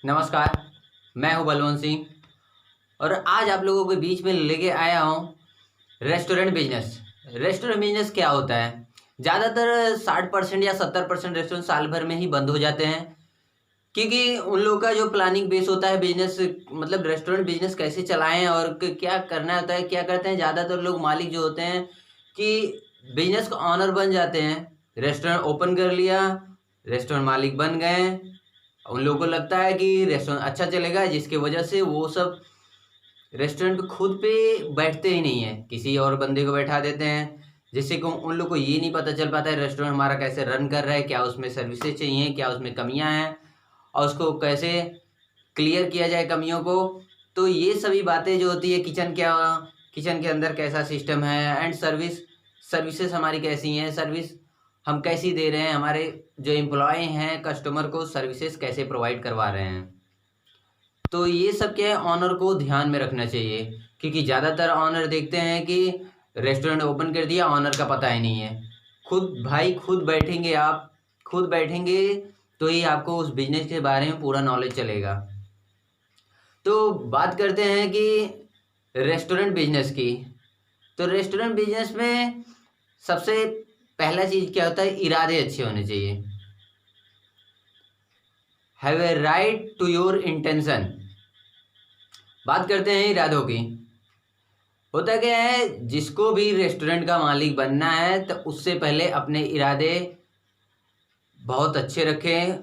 नमस्कार। मैं हूं बलवंत सिंह और आज आप लोगों के बीच में लेके आया हूं रेस्टोरेंट बिजनेस। रेस्टोरेंट बिजनेस क्या होता है? ज़्यादातर 60% या 70% रेस्टोरेंट साल भर में ही बंद हो जाते हैं, क्योंकि उन लोगों का जो प्लानिंग बेस होता है बिजनेस, मतलब रेस्टोरेंट बिजनेस कैसे चलाएं और क्या करना होता है, क्या करते हैं। ज़्यादातर लोग मालिक जो होते हैं कि बिजनेस का ऑनर बन जाते हैं। रेस्टोरेंट ओपन कर लिया, रेस्टोरेंट मालिक बन गए। उन लोगों को लगता है कि रेस्टोरेंट अच्छा चलेगा, जिसकी वजह से वो सब रेस्टोरेंट पे खुद पे बैठते ही नहीं है, किसी और बंदे को बैठा देते हैं, जिससे कि उन लोग को ये नहीं पता चल पाता है रेस्टोरेंट हमारा कैसे रन कर रहा है, क्या उसमें सर्विसेज चाहिए, क्या उसमें कमियां हैं और उसको कैसे क्लियर किया जाए कमियों को। तो ये सभी बातें जो होती है, किचन के अंदर कैसा सिस्टम है एंड सर्विसेज हमारी कैसी हैं, सर्विस हम कैसी दे रहे हैं, हमारे जो एम्प्लॉय हैं कस्टमर को सर्विसेज कैसे प्रोवाइड करवा रहे हैं। तो ये सब क्या है, ऑनर को ध्यान में रखना चाहिए, क्योंकि ज़्यादातर ऑनर देखते हैं कि रेस्टोरेंट ओपन कर दिया, ऑनर का पता ही नहीं है। खुद बैठेंगे, आप खुद बैठेंगे तो ही आपको उस बिजनेस के बारे में पूरा नॉलेज चलेगा। तो बात करते हैं कि रेस्टोरेंट बिजनेस की। तो रेस्टोरेंट बिजनेस में सबसे पहला चीज़ क्या होता है, इरादे अच्छे होने चाहिए। Have a right to your intention. बात करते हैं इरादों की। होता क्या है, जिसको भी रेस्टोरेंट का मालिक बनना है तो उससे पहले अपने इरादे बहुत अच्छे रखें।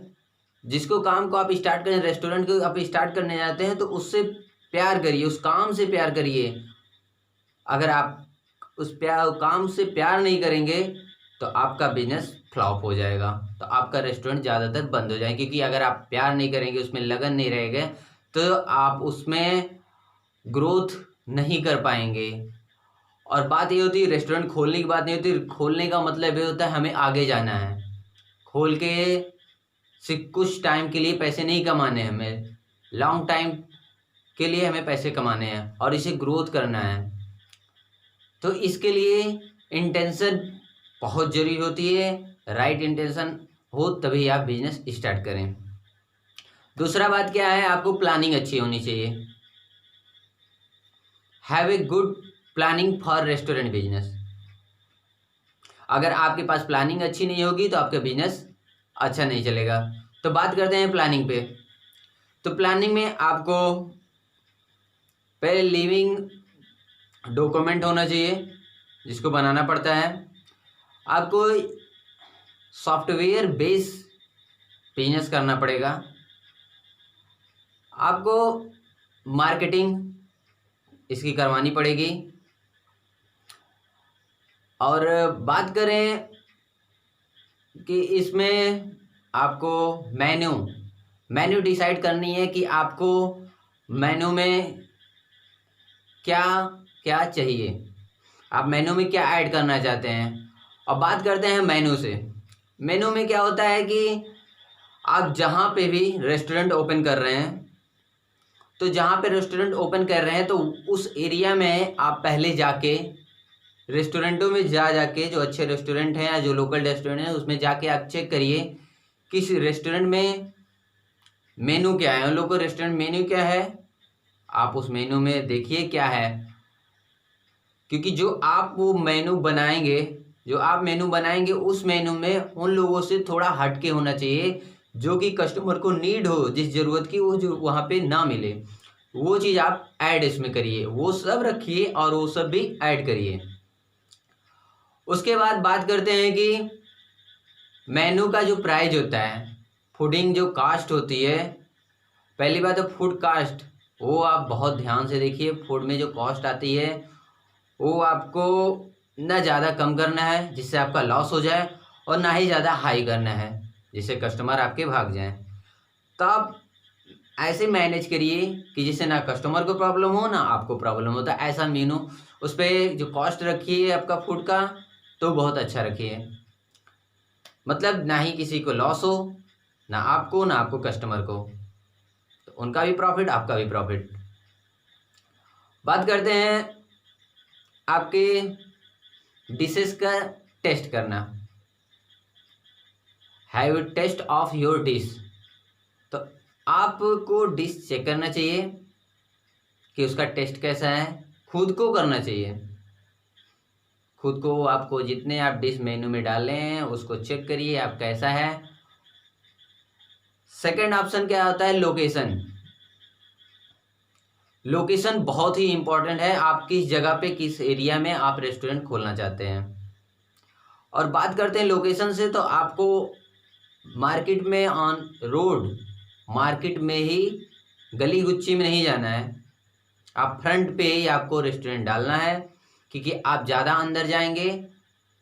जिसको काम को आप स्टार्ट करें, रेस्टोरेंट को आप स्टार्ट करने जाते हैं तो उससे प्यार करिए, उस काम से प्यार करिए। अगर आप काम से प्यार नहीं करेंगे तो आपका बिजनेस फ्लॉप हो जाएगा, तो आपका रेस्टोरेंट ज़्यादातर बंद हो जाएगा। क्योंकि अगर आप प्यार नहीं करेंगे, उसमें लगन नहीं रहेगा, तो आप उसमें ग्रोथ नहीं कर पाएंगे। और बात ये होती है, रेस्टोरेंट खोलने की बात नहीं होती, खोलने का मतलब ये होता है हमें आगे जाना है। खोल के सिर्फ कुछ टाइम के लिए पैसे नहीं कमाने हैं, हमें लॉन्ग टाइम के लिए हमें पैसे कमाने हैं और इसे ग्रोथ करना है। तो इसके लिए इंटेंशन बहुत ज़रूरी होती है। राइट इंटेंशन हो तभी आप बिजनेस स्टार्ट करें। दूसरा बात क्या है, आपको प्लानिंग अच्छी होनी चाहिए। Have a good planning for restaurant business. अगर आपके पास प्लानिंग अच्छी नहीं होगी तो आपका बिजनेस अच्छा नहीं चलेगा। तो बात करते हैं प्लानिंग पे। तो प्लानिंग में आपको पहले लिविंग डॉक्यूमेंट होना चाहिए, जिसको बनाना पड़ता है। आपको सॉफ्टवेयर बेस बिजनेस करना पड़ेगा। आपको मार्केटिंग इसकी करवानी पड़ेगी। और बात करें कि इसमें आपको मेन्यू मेन्यू डिसाइड करनी है कि आपको मेन्यू में क्या क्या चाहिए, आप मेन्यू में क्या ऐड करना चाहते हैं। और बात करते हैं मेन्यू से। मेन्यू में क्या होता है कि आप जहाँ पे भी रेस्टोरेंट ओपन कर रहे हैं, तो जहाँ पे रेस्टोरेंट ओपन कर रहे हैं तो उस एरिया में आप पहले जाके रेस्टोरेंटों में जाके जो अच्छे रेस्टोरेंट हैं या जो लोकल रेस्टोरेंट हैं उसमें जाके आप चेक करिए किस रेस्टोरेंट में मेनू क्या है, उन लोगों को रेस्टोरेंट मेन्यू क्या है, आप उस मेनू में देखिए क्या है। क्योंकि जो आप मेनू बनाएंगे उस मेनू में उन लोगों से थोड़ा हटके होना चाहिए, जो कि कस्टमर को नीड हो, जिस ज़रूरत की वो जो वहाँ पे ना मिले, वो चीज़ आप ऐड इसमें करिए, वो सब रखिए और वो सब भी ऐड करिए। उसके बाद बात करते हैं कि मेनू का जो प्राइस होता है, फूडिंग जो कास्ट होती है। पहली बात है फूड कास्ट, वो आप बहुत ध्यान से देखिए। फूड में जो कॉस्ट आती है वो आपको ना ज़्यादा कम करना है जिससे आपका लॉस हो जाए, और ना ही ज़्यादा हाई करना है जिससे कस्टमर आपके भाग जाएं। तो आप ऐसे मैनेज करिए कि जिससे ना कस्टमर को प्रॉब्लम हो ना आपको प्रॉब्लम हो। तो ऐसा मेनू, उस पर जो कॉस्ट रखिए आपका फूड का, तो बहुत अच्छा रखिए, मतलब ना ही किसी को लॉस हो, ना आपको कस्टमर को। तो उनका भी प्रॉफिट, आपका भी प्रॉफिट। बात करते हैं आपके डिशेस का टेस्ट करना। Have taste of your dish. तो आपको डिश चेक करना चाहिए कि उसका टेस्ट कैसा है, खुद को करना चाहिए। खुद को आपको जितने आप डिश मेन्यू में डाल रहे हैं उसको चेक करिए आप कैसा है। सेकंड ऑप्शन क्या होता है, लोकेशन। लोकेशन बहुत ही इंपॉर्टेंट है, आप किस जगह पे किस एरिया में आप रेस्टोरेंट खोलना चाहते हैं। और बात करते हैं लोकेशन से, तो आपको मार्केट में ऑन रोड, मार्केट में ही गली गुच्ची में नहीं जाना है, आप फ्रंट पे ही आपको रेस्टोरेंट डालना है। क्योंकि आप ज़्यादा अंदर जाएंगे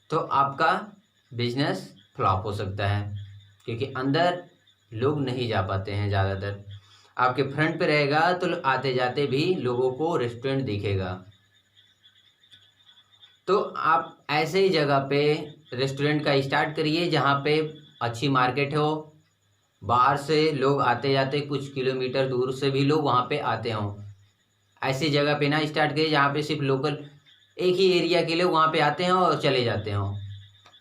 तो आपका बिजनेस फ्लॉप हो सकता है, क्योंकि अंदर लोग नहीं जा पाते हैं ज़्यादातर। आपके फ्रंट पे रहेगा तो आते जाते भी लोगों को रेस्टोरेंट दिखेगा। तो आप ऐसे ही जगह पे रेस्टोरेंट का स्टार्ट करिए जहाँ पे अच्छी मार्केट हो, बाहर से लोग आते जाते कुछ किलोमीटर दूर से भी लोग वहाँ पे आते हों। ऐसी जगह पे ना स्टार्ट करिए जहाँ पे सिर्फ लोकल एक ही एरिया के लोग वहाँ पे आते हैं और चले जाते हों।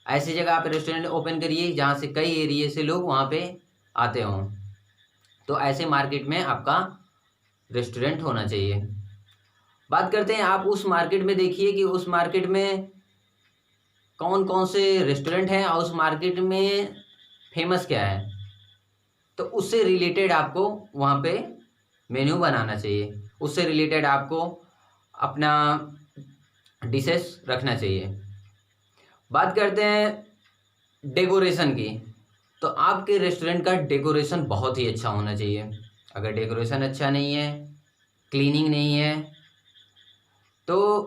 ऐसी जगह आप रेस्टोरेंट ओपन करिए जहाँ से कई एरिया से लोग वहाँ पे आते हों। तो ऐसे मार्केट में आपका रेस्टोरेंट होना चाहिए। बात करते हैं, आप उस मार्केट में देखिए कि उस मार्केट में कौन कौन से रेस्टोरेंट हैं और उस मार्केट में फेमस क्या है। तो उससे रिलेटेड आपको वहाँ पे मेन्यू बनाना चाहिए, उससे रिलेटेड आपको अपना डिशेस रखना चाहिए। बात करते हैं डेकोरेशन की, तो आपके रेस्टोरेंट का डेकोरेशन बहुत ही अच्छा होना चाहिए। अगर डेकोरेशन अच्छा नहीं है, क्लीनिंग नहीं है, तो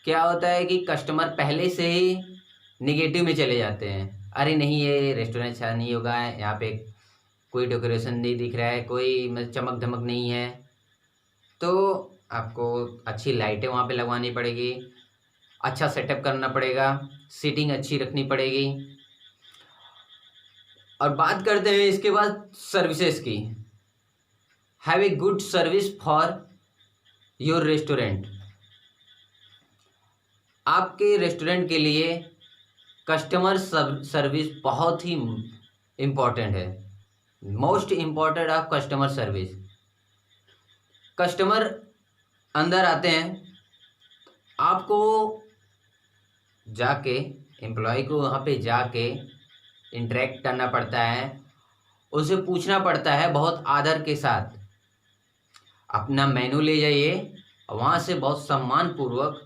क्या होता है कि कस्टमर पहले से ही निगेटिव में चले जाते हैं। अरे नहीं, ये रेस्टोरेंट अच्छा नहीं होगा, यहाँ पे कोई डेकोरेशन नहीं दिख रहा है, कोई मतलब चमक धमक नहीं है। तो आपको अच्छी लाइटें वहाँ पे लगवानी पड़ेगी, अच्छा सेटअप करना पड़ेगा, सीटिंग अच्छी रखनी पड़ेगी। और बात करते हैं इसके बाद सर्विसेज की। Have a good service for your restaurant. आपके रेस्टोरेंट के लिए कस्टमर सर्विस बहुत ही इम्पोर्टेंट है। Most important of customer service. Customer अंदर आते हैं, आपको जाके एम्प्लॉय को वहाँ पे जाके इंटरेक्ट करना पड़ता है, उसे पूछना पड़ता है बहुत आदर के साथ। अपना मेनू ले जाइए और वहाँ से बहुत सम्मानपूर्वक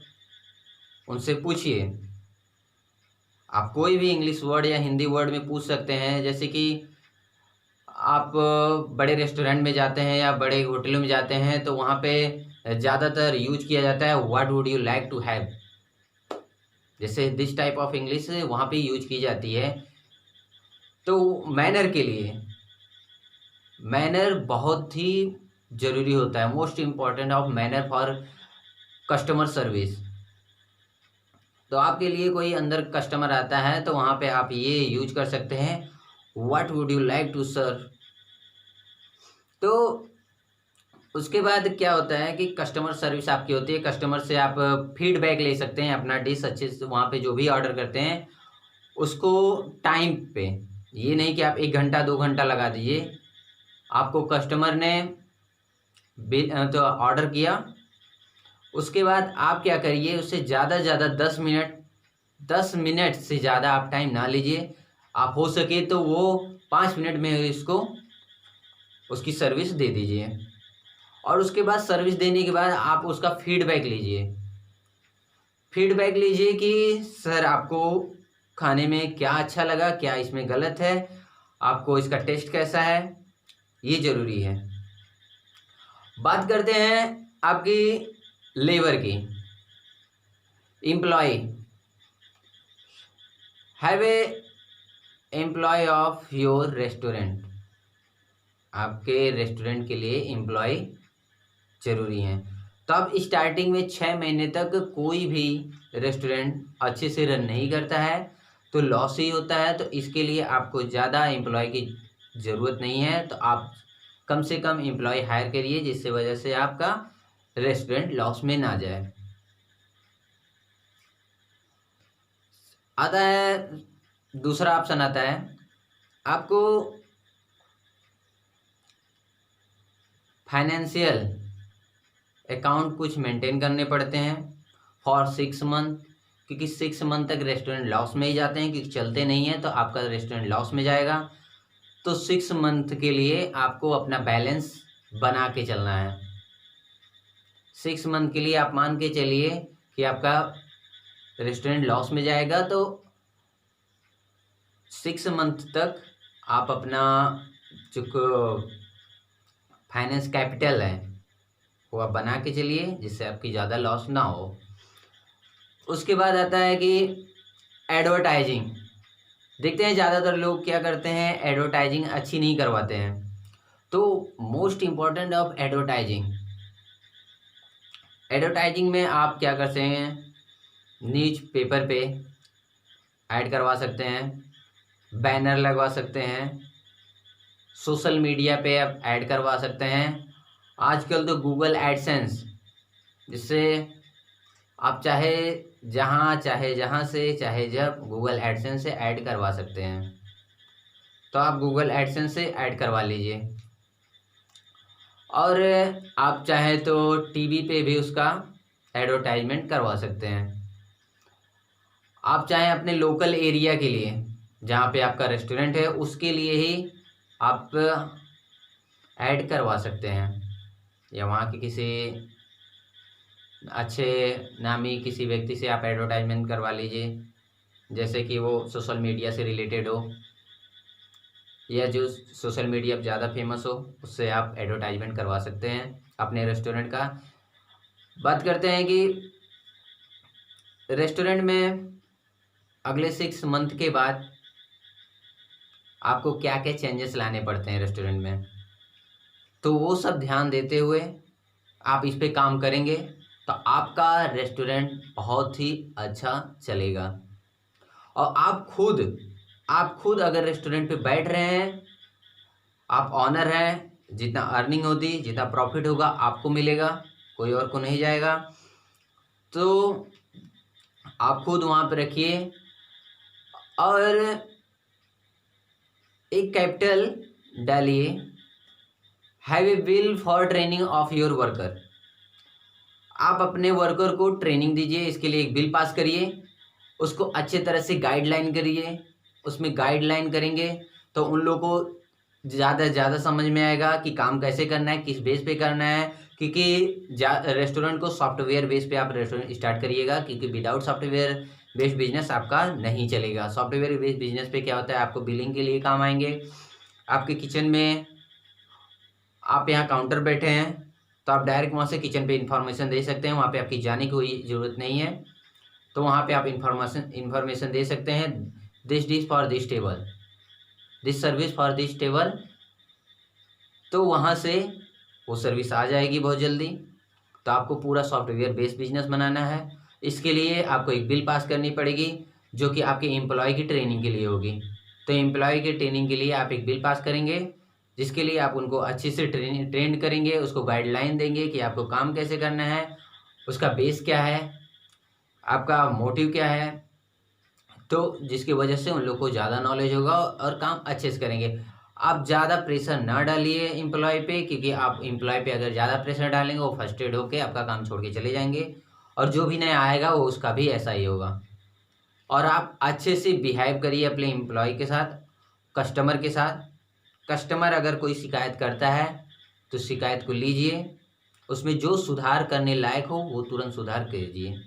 उनसे पूछिए। आप कोई भी इंग्लिश वर्ड या हिंदी वर्ड में पूछ सकते हैं, जैसे कि आप बड़े रेस्टोरेंट में जाते हैं या बड़े होटलों में जाते हैं तो वहाँ पे ज़्यादातर यूज किया जाता है what would you like to have. जैसे दिस टाइप ऑफ इंग्लिश वहाँ पे यूज की जाती है। तो मैनर के लिए, मैनर बहुत ही ज़रूरी होता है, most important of manner for customer service. तो आपके लिए कोई अंदर कस्टमर आता है तो वहाँ पे आप ये यूज कर सकते हैं, what would you like to serve. तो उसके बाद क्या होता है कि कस्टमर सर्विस आपकी होती है, कस्टमर से आप फीडबैक ले सकते हैं अपना डिश अच्छे से, वहाँ पे जो भी ऑर्डर करते हैं उसको टाइम पे, ये नहीं कि आप 1 घंटा 2 घंटा लगा दीजिए। आपको कस्टमर ने तो ऑर्डर किया, उसके बाद आप क्या करिए, उससे ज़्यादा से ज़्यादा 10 मिनट से ज़्यादा आप टाइम ना लीजिए। आप हो सके तो वो 5 मिनट में इसको उसकी सर्विस दे दीजिए। और उसके बाद सर्विस देने के बाद आप उसका फीडबैक लीजिए। फीडबैक लीजिए कि सर आपको खाने में क्या अच्छा लगा, क्या इसमें गलत है, आपको इसका टेस्ट कैसा है, ये ज़रूरी है। बात करते हैं आपकी लेबर की। Employ, have a employ of your restaurant. आपके रेस्टोरेंट के लिए एम्प्लॉय ज़रूरी हैं। तो अब स्टार्टिंग में 6 महीने तक कोई भी रेस्टोरेंट अच्छे से रन नहीं करता है तो लॉस ही होता है। तो इसके लिए आपको ज़्यादा एम्प्लॉय की ज़रूरत नहीं है, तो आप कम से कम एम्प्लॉय हायर करिए जिससे वजह से आपका रेस्टोरेंट लॉस में ना जाए। आता है दूसरा ऑप्शन आता है, आपको फाइनेंशियल अकाउंट कुछ मेंटेन करने पड़ते हैं फॉर 6 मंथ, क्योंकि 6 मंथ तक रेस्टोरेंट लॉस में ही जाते हैं, क्योंकि चलते नहीं है तो आपका रेस्टोरेंट लॉस में जाएगा। तो 6 मंथ के लिए आपको अपना बैलेंस बना के चलना है। 6 मंथ के लिए आप मान के चलिए कि आपका रेस्टोरेंट लॉस में जाएगा, तो 6 मंथ तक आप अपना जो फाइनेंस कैपिटल है वो आप बना के चलिए, जिससे आपकी ज़्यादा लॉस ना हो। उसके बाद आता है कि एडवर्टाइजिंग। देखते हैं ज़्यादातर लोग क्या करते हैं, एडवर्टाइजिंग अच्छी नहीं करवाते हैं। तो मोस्ट इम्पॉर्टेंट ऑफ एडवर्टाइजिंग में आप क्या करते हैं, न्यूज पेपर पे ऐड करवा सकते हैं, बैनर लगवा सकते हैं, सोशल मीडिया पे आप ऐड करवा सकते हैं। आजकल तो गूगल एडसेंस, जिससे आप चाहे जहाँ से चाहे जब गूगल एडसेंस से ऐड करवा सकते हैं। तो आप गूगल एडसेंस से ऐड करवा लीजिए। और आप चाहे तो टीवी पे भी उसका एडवर्टाइजमेंट करवा सकते हैं। आप चाहें अपने लोकल एरिया के लिए, जहाँ पे आपका रेस्टोरेंट है उसके लिए ही आप ऐड करवा सकते हैं, या वहाँ के किसी अच्छे नामी किसी व्यक्ति से आप एडवर्टाइजमेंट करवा लीजिए, जैसे कि वो सोशल मीडिया से रिलेटेड हो, या जो सोशल मीडिया पर ज़्यादा फेमस हो उससे आप एडवर्टाइजमेंट करवा सकते हैं अपने रेस्टोरेंट का। बात करते हैं कि रेस्टोरेंट में अगले 6 मंथ के बाद आपको क्या क्या चेंजेस लाने पड़ते हैं रेस्टोरेंट में, तो वो सब ध्यान देते हुए आप इस पे काम करेंगे तो आपका रेस्टोरेंट बहुत ही अच्छा चलेगा। और आप खुद अगर रेस्टोरेंट पे बैठ रहे हैं, आप ऑनर हैं, जितना अर्निंग होती, जितना प्रॉफिट होगा आपको मिलेगा, कोई और को नहीं जाएगा। तो आप खुद वहाँ पे रखिए और एक कैपिटल डालिए, have a will for training of your worker. आप अपने वर्कर को ट्रेनिंग दीजिए, इसके लिए एक बिल पास करिए, उसको अच्छे तरह से गाइडलाइन करिए। उसमें गाइडलाइन करेंगे तो उन लोगों को ज़्यादा से ज़्यादा समझ में आएगा कि काम कैसे करना है, किस बेस पे करना है। क्योंकि रेस्टोरेंट को सॉफ्टवेयर बेस पे आप रेस्टोरेंट स्टार्ट करिएगा, क्योंकि विदाउट सॉफ्टवेयर बेस्ड बिजनेस आपका नहीं चलेगा। सॉफ्टवेयर बेस्ड बिजनेस पे क्या होता है, आपको बिलिंग के लिए काम आएंगे। आपके किचन में आप यहाँ काउंटर बैठे हैं तो आप डायरेक्ट वहाँ से किचन पे इंफॉर्मेशन दे सकते हैं, वहाँ पे आपकी जाने की कोई ज़रूरत नहीं है। तो वहाँ पे आप इंफॉर्मेशन दे सकते हैं, this dish for this table, this service for this table. तो वहाँ से वो सर्विस आ जाएगी बहुत जल्दी। तो आपको पूरा सॉफ्टवेयर बेस्ड बिजनेस बनाना है। इसके लिए आपको एक बिल पास करनी पड़ेगी जो कि आपके एम्प्लॉय की ट्रेनिंग के लिए होगी। तो एम्प्लॉय की ट्रेनिंग के लिए आप एक बिल पास करेंगे, जिसके लिए आप उनको अच्छे से ट्रेंड करेंगे, उसको गाइडलाइन देंगे कि आपको काम कैसे करना है, उसका बेस क्या है, आपका मोटिव क्या है। तो जिसकी वजह से उन लोग को ज़्यादा नॉलेज होगा और काम अच्छे से करेंगे। आप ज़्यादा प्रेशर ना डालिए एम्प्लॉय पे, क्योंकि आप एम्प्लॉय पे अगर ज़्यादा प्रेशर डालेंगे वो फ्रस्ट्रेट होकर आपका काम छोड़ के चले जाएंगे, और जो भी नया आएगा वो उसका भी ऐसा ही होगा। और आप अच्छे से बिहेव करिए अपने एम्प्लॉय के साथ, कस्टमर के साथ। कस्टमर अगर कोई शिकायत करता है तो शिकायत को लीजिए, उसमें जो सुधार करने लायक हो वो तुरंत सुधार कीजिए।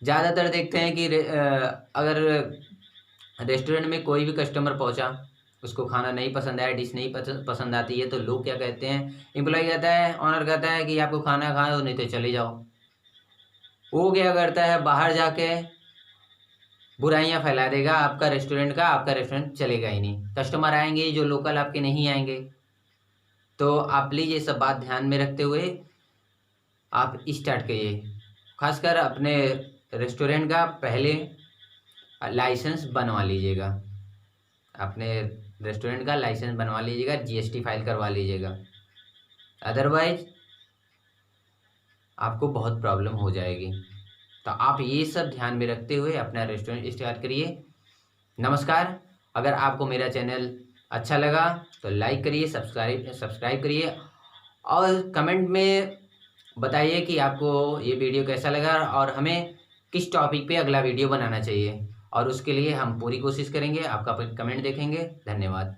ज़्यादातर देखते हैं कि अगर रेस्टोरेंट में कोई भी कस्टमर पहुंचा, उसको खाना नहीं पसंद आया, डिश नहीं पसंद आती है, तो लोग क्या कहते हैं, एम्प्लॉय कहता है, ऑनर कहता है कि आपको खाना खाओ नहीं तो चले जाओ। वो क्या करता है, बाहर जाके बुराइयां फैला देगा आपका रेस्टोरेंट चलेगा ही नहीं। कस्टमर आएंगे जो लोकल आपके नहीं आएंगे। तो आप प्लीज़ ये सब बात ध्यान में रखते हुए आप स्टार्ट करिए। खासकर अपने रेस्टोरेंट का पहले लाइसेंस बनवा लीजिएगा, अपने रेस्टोरेंट का लाइसेंस बनवा लीजिएगा, जीएसटी फाइल करवा लीजिएगा, अदरवाइज आपको बहुत प्रॉब्लम हो जाएगी। तो आप ये सब ध्यान में रखते हुए अपना रेस्टोरेंट स्टार्ट करिए। नमस्कार। अगर आपको मेरा चैनल अच्छा लगा तो लाइक करिए, सब्सक्राइब करिए और कमेंट में बताइए कि आपको ये वीडियो कैसा लगा और हमें किस टॉपिक पे अगला वीडियो बनाना चाहिए, और उसके लिए हम पूरी कोशिश करेंगे। आपका कमेंट देखेंगे। धन्यवाद।